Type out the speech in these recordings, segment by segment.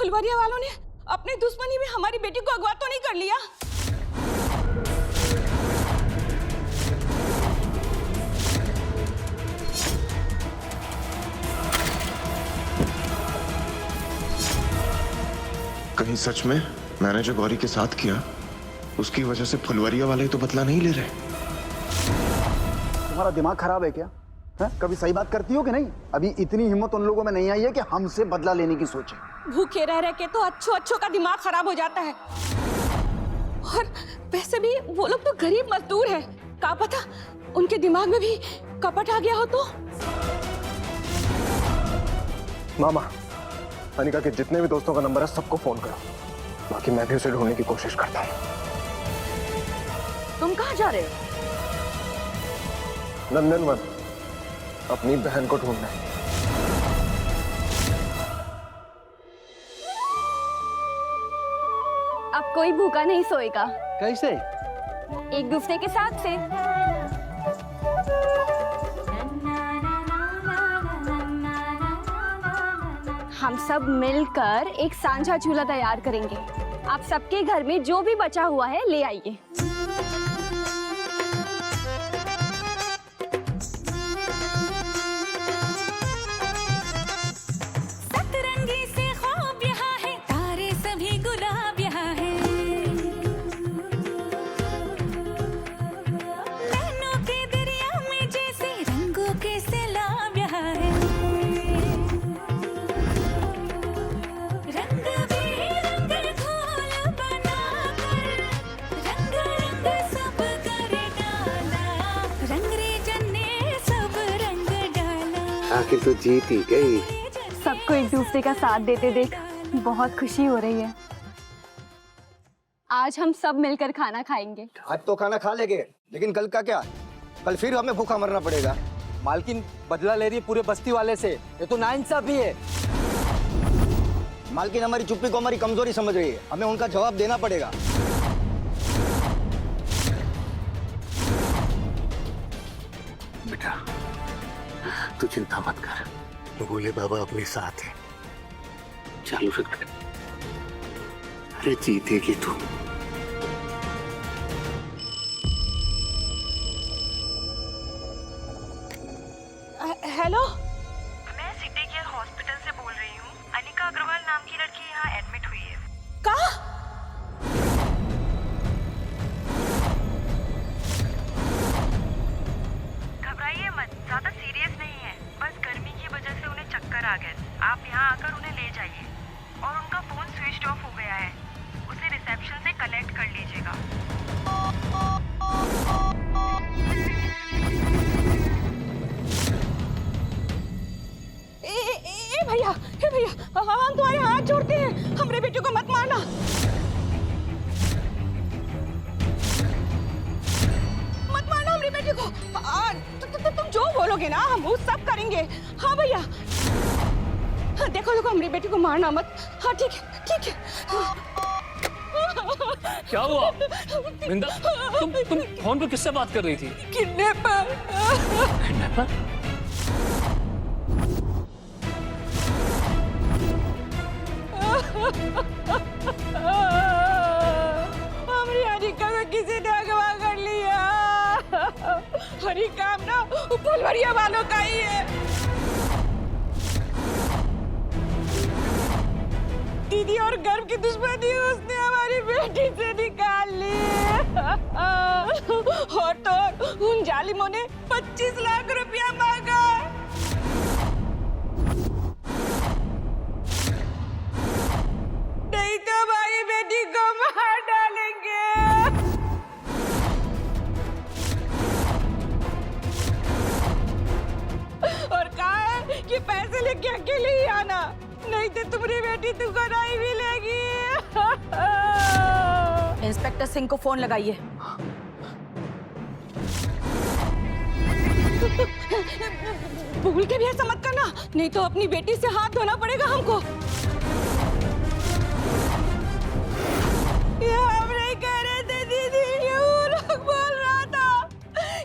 फुलवारिया वालों ने अपनी दुश्मनी में हमारी बेटी को अगवा तो नहीं कर लिया? कहीं सच में मैंने जो गौरी के साथ किया उसकी वजह से फुलवारिया वाले तो बदला नहीं ले रहे? तुम्हारा दिमाग खराब है क्या? है? कभी सही बात करती हो कि नहीं? अभी इतनी हिम्मत उन लोगों में नहीं आई है कि हमसे बदला लेने की सोचे। भूखे रह के तो अच्छों का दिमाग खराब हो जाता है। और वैसे भी वो लोग तो गरीब मजदूर हैं। क्या पता उनके दिमाग में भी कपट आ गया हो तो। मामा, अनिका के जितने भी दोस्तों का नंबर है सबको फोन करो, बाकी मैं भी उसे ढूंढने की कोशिश करता हूँ। तुम कहाँ जा रहे हो? नंदनवन, अपनी बहन को ढूंढना है। अब कोई भूखा नहीं सोएगा। कैसे? एक दूसरे के साथ से। हम सब मिलकर एक सांझा चूल्हा तैयार करेंगे। आप सबके घर में जो भी बचा हुआ है ले आइए। सतरंगी से ख्वाब यहाँ है, तारे सभी गुलाब यहाँ है। नैनों के दरिया में जैसे रंगों के सैलाब यहाँ है। रंग बेरंग घोल बनाकर रंग रंग सब कर डाला। रंग रे जन्ने सब रंग डाला। आखिर तो जीत ही गई। सबको एक दूसरे का साथ देते देख बहुत खुशी हो रही है। आज हम सब मिलकर खाना खाएंगे। आज तो खाना खा लेंगे, लेकिन कल का क्या? कल फिर हमें भूखा मरना पड़ेगा। मालकिन बदला ले रही है पूरे बस्ती वाले से, ये तो नाइंसाफी है। मालकिन हमारी चुप्पी को हमारी कमजोरी समझ रही है, हमें उनका जवाब देना पड़ेगा। बेटा, तू चिंता मत कर, भोले बाबा अपने साथ है। चालू रख। अरे जीतेगी तू। हेलो, मैं सिटी केयर हॉस्पिटल से बोल रही हूँ। अनिका अग्रवाल नाम की लड़की यहाँ एडमिट हुई है। कहाँ? घबराइए मत, ज्यादा सीरियस नहीं है, बस गर्मी की वजह से उन्हें चक्कर आ गए। आप यहाँ आकर उन्हें ले जाइए। और उनका फोन स्विच ऑफ हो गया है, उसे रिसेप्शन से कलेक्ट कर लीजिएगा। ए भैया, हम तुम्हारे हाथ जोड़ते हैं, हमरे बेटे को मत मारना। मत मारना हमरे बेटे को। तुम जो बोलोगे ना हम वो सब करेंगे। हाँ भैया, हाँ, देखो हमरे बेटे को मारना मत। हाँ ठीक है। क्या हुआ बिंदा? तुम फोन पर किससे बात कर रही थी? किडनैपर। हमारी अनिका को किसी ने अगवा कर लिया। हरी काम ना फुलवारिया वालों का ही है। दीदी और गर्भ की दुश्मनी उसने हमारी बेटी से निकाल ली। और तो उन जालिमों ने 25 लाख रुपया मांगा। नहीं तो हमारी बेटी को मार डालेंगे। और कहा है कि पैसे लेके अकेले ही आना, नहीं तो तुम्हारी बेटी तुमको नहीं मिलेगी। इंस्पेक्टर सिंह को फोन लगाइए। भूल के भी ऐसा मत करना, नहीं तो अपनी बेटी से हाथ धोना पड़ेगा हमको। ये हम नहीं कह रहे थे दीदी, ये वो लोग बोल रहा था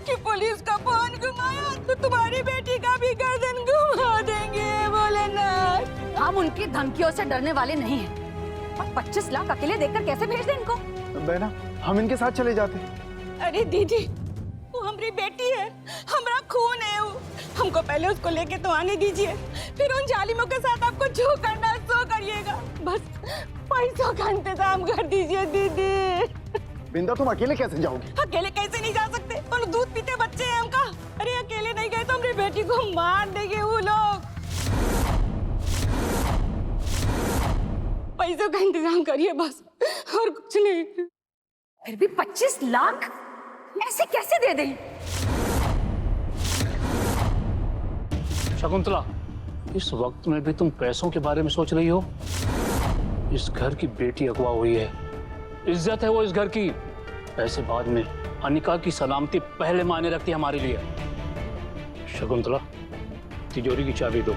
कि पुलिस का फोन घुमाया तो तुम्हारी बेटी का भी गर्दन घुमा देंगे। बोले ना, हम उनकी धमकियों से डरने वाले नहीं हैं। और 25 लाख अकेले देकर कैसे भेज दें इनको? बहना हम इनके साथ चले जाते। अरे दीदी, वो हमारी बेटी है, हमारा खून है वो। हमको पहले उसको लेके तो आने दीजिए, फिर उन जालिमों के साथ आपको जो करना है सो करिएगा। बस पैसों का इंतजाम कर दीजिए दीदी। बिंदा तुम अकेले कैसे जाओगी? अकेले कैसे नहीं जा सकते? और दूध पीते बच्चे हैं हमका। अरे अकेले नहीं गए तो हमारी बेटी को मार देंगे वो लोग। पैसों का इंतजाम करिए बस, और कुछ नहीं। फिर भी 25 लाख ऐसे कैसे दे दें? शकुंतला, इस वक्त में भी तुम पैसों के बारे में सोच रही हो? इस घर की बेटी अगवा हुई है, इज्जत है वो इस घर की। पैसे बाद में, अनिका की सलामती पहले मायने रखती है हमारे लिए। शकुंतला, तिजोरी की चाबी दो।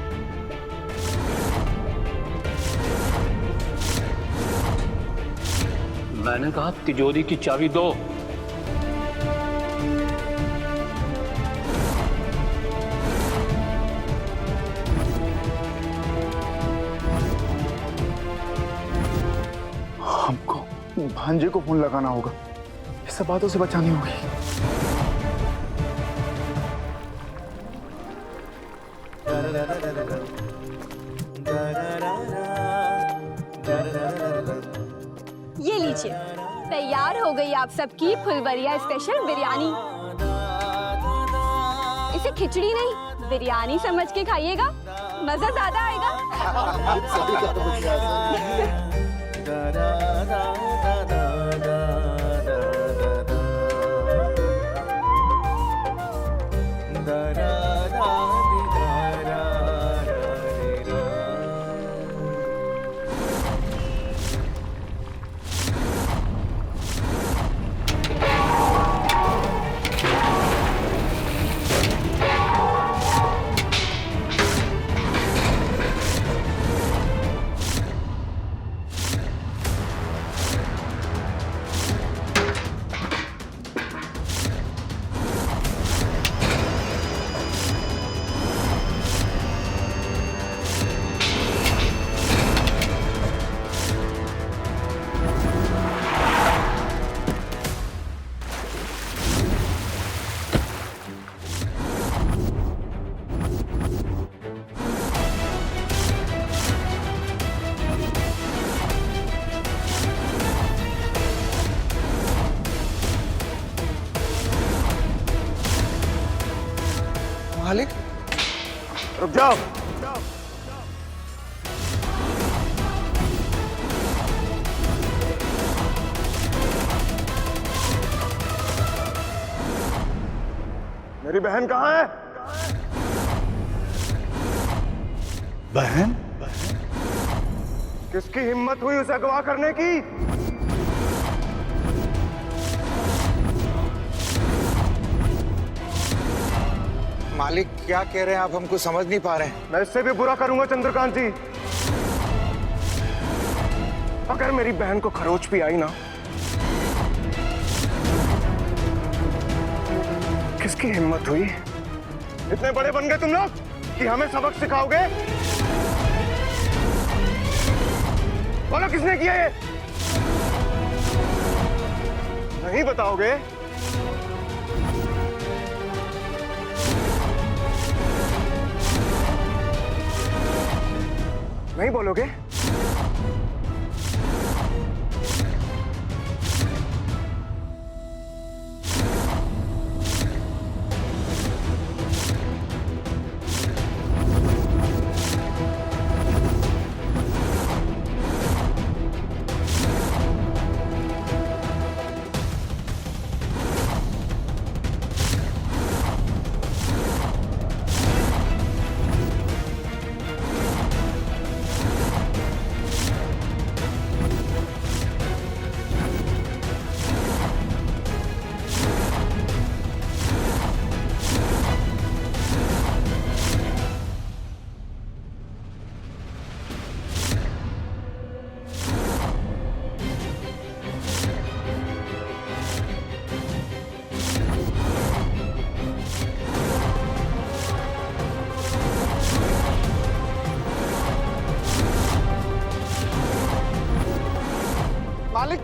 मैंने कहा तिजोरी की चाबी दो। हमको भांजे को फोन लगाना होगा, ये सब बातों से बचानी होगी। ये लीजिए, तैयार हो गई आप सबकी फुलवरिया स्पेशल बिरयानी। इसे खिचड़ी नहीं, बिरयानी समझ के खाइएगा, मजा ज्यादा आएगा। मालिक, रुक जाओ। मेरी बहन कहाँ है? बहन? किसकी हिम्मत हुई उसे अगवा करने की? मालिक क्या कह रहे हैं आप? हमको समझ नहीं पा रहे हैं। मैं इससे भी बुरा करूंगा चंद्रकांत जी। अगर मेरी बहन को खरोच भी आई ना, किसकी हिम्मत हुई? इतने बड़े बन गए तुम लोग कि हमें सबक सिखाओगे? बोलो किसने किया ये? नहीं बताओगे? नहीं बोलोगे?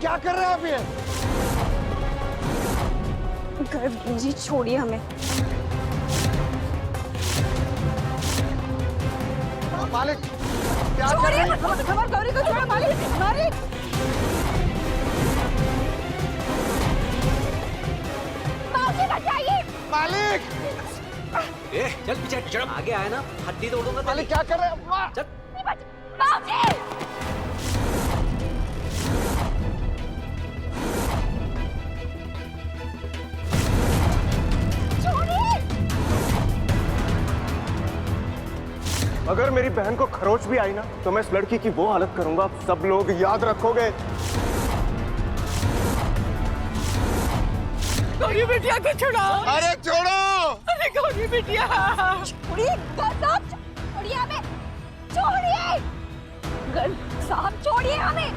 क्या कर रहे हैं आप ये? जी छोड़िए हमें। मालिक क्या कर रहे हैं? हमारे गौरी को छोड़ो मालिक, मालिक। मालिक चल पीछे चढ़, आगे आया ना हड्डी तोड़ दूंगा। मालिक क्या कर रहे हैं? चल। अगर मेरी बहन को खरोच भी आई ना तो मैं इस लड़की की वो हालत करूंगा, आप सब लोग याद रखोगे। गौरी बिटिया को छुड़ाओ। अरे छोड़ो। अरे गौरी बिटिया। छोड़िए साहब, छोड़िए हमें, छोड़िए साहब, छोड़िए हमें।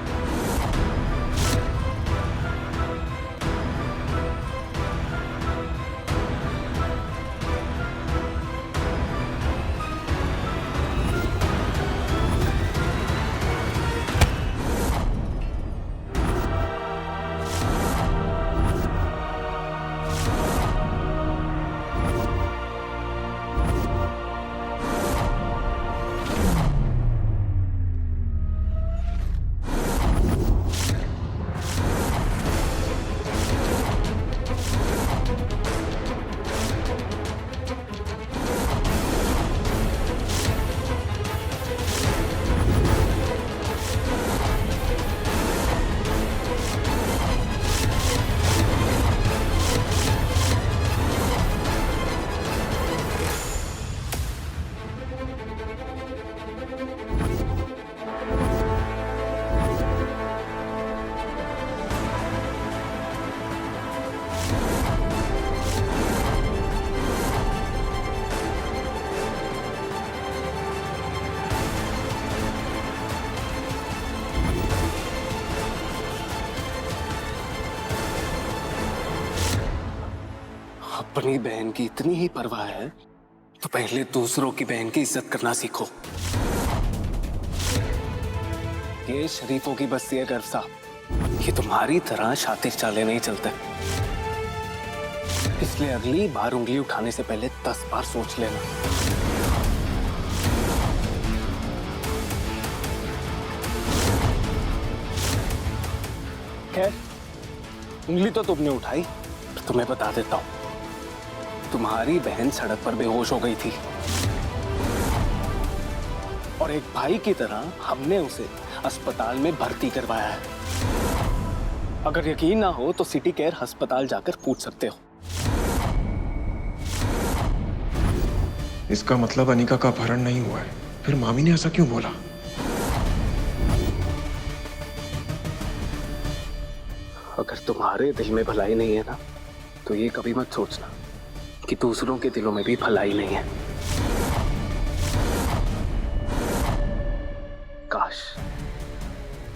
अपनी बहन की इतनी ही परवाह है तो पहले दूसरों की बहन की इज्जत करना सीखो। ये शरीफों की बस्ती है गर्व साहब, ये तुम्हारी तरह शातिर चाले नहीं चलते, इसलिए अगली बार उंगली उठाने से पहले 10 बार सोच लेना। खैर उंगली तो तुमने उठाई, तो तुम्हें बता देता हूं, तुम्हारी बहन सड़क पर बेहोश हो गई थी और एक भाई की तरह हमने उसे अस्पताल में भर्ती करवाया है। अगर यकीन ना हो तो सिटी केयर अस्पताल जाकर पूछ सकते हो। इसका मतलब अनिका का अपहरण नहीं हुआ है, फिर मामी ने ऐसा क्यों बोला? अगर तुम्हारे दिल में भलाई नहीं है ना तो ये कभी मत सोचना कि दूसरों के दिलों में भी भलाई नहीं है।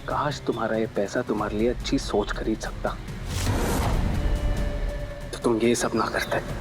काश तुम्हारा ये पैसा तुम्हारे लिए अच्छी सोच खरीद सकता तो तुम ये सब ना करते।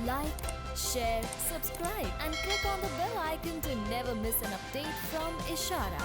Like, share, subscribe and click on the bell icon to never miss an update from Ishara.